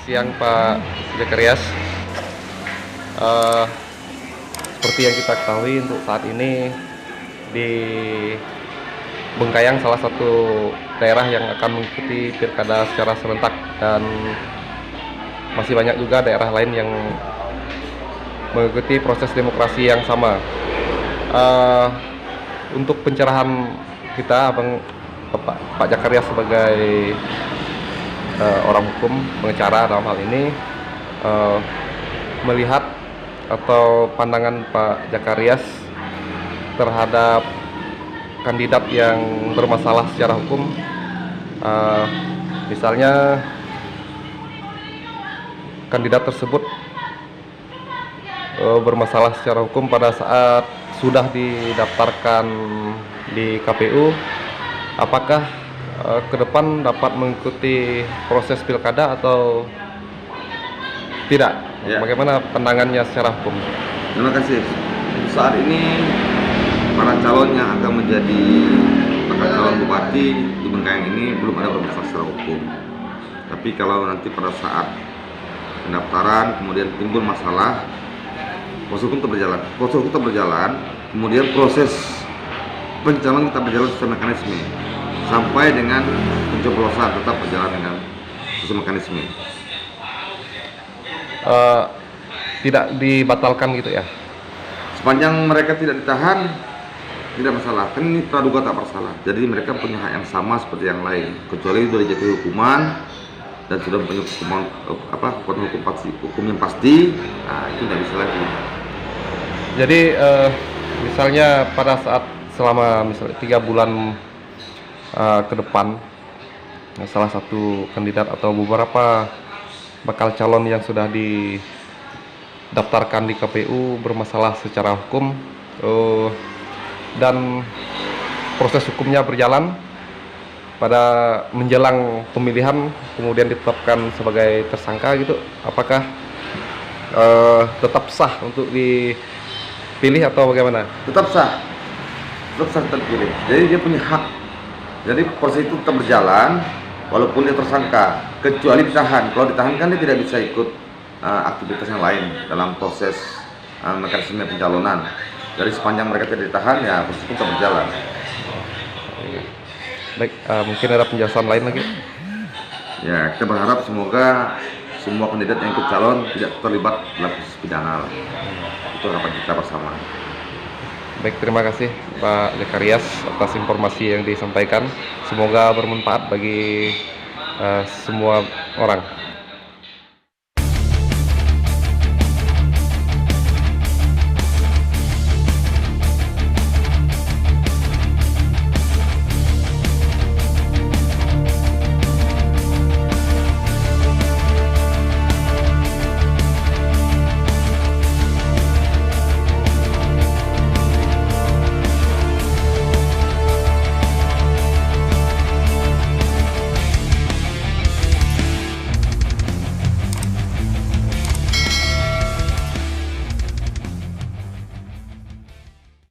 siang Pak Zakarias. Eh, Seperti yang kita ketahui untuk saat ini di Bengkayang salah satu daerah yang akan mengikuti pilkada secara serentak, dan masih banyak juga daerah lain yang mengikuti proses demokrasi yang sama. Eh, untuk pencerahan kita, Pak Zakarias sebagai orang hukum, pengacara dalam hal ini, melihat atau pandangan Pak Zakarias terhadap kandidat yang bermasalah secara hukum, misalnya kandidat tersebut bermasalah secara hukum pada saat sudah didaftarkan di KPU. Apakah ke depan dapat mengikuti proses pilkada atau tidak? Ya. Bagaimana pandangannya secara hukum? Terima kasih. Saat ini para calon yang akan menjadi bakal calon bupati di Bengkayang ini belum ada bermasalah secara hukum. Tapi kalau nanti pada saat pendaftaran kemudian timbul masalah, proses hukum tetap berjalan, kemudian proses pencalonan tetap berjalan sesuai mekanisme sampai dengan pencoblosan tetap berjalan dengan sesuai mekanisme. Tidak dibatalkan gitu ya? Sepanjang mereka tidak ditahan, tidak masalah. Kan ini praduga tak bersalah. Jadi mereka punya hak yang sama seperti yang lain, kecuali sudah dijatuhi hukuman dan sudah punya hukum yang pasti. Nah, itu tidak bisa lagi. Jadi misalnya pada saat selama misalnya 3 bulan ke depan, salah satu kandidat atau beberapa bakal calon yang sudah didaftarkan di KPU bermasalah secara hukum, dan proses hukumnya berjalan pada menjelang pemilihan, kemudian ditetapkan sebagai tersangka gitu, apakah tetap sah untuk dipilih atau bagaimana? Tetap sah terpilih. Jadi dia punya hak. Jadi proses itu tetap berjalan walaupun dia tersangka, kecuali ditahan. Kalau ditahan kan dia tidak bisa ikut aktivitas yang lain dalam proses mekanisme pencalonan. Jadi sepanjang mereka tidak ditahan, ya proses itu tetap berjalan. Baik, mungkin ada penjelasan lain lagi? Ya, kita berharap semoga semua kandidat yang ikut calon tidak terlibat dalam proses pidana. Itu harapan kita bersama. Baik, terima kasih Pak Zakarias atas informasi yang disampaikan. Semoga bermanfaat bagi semua orang.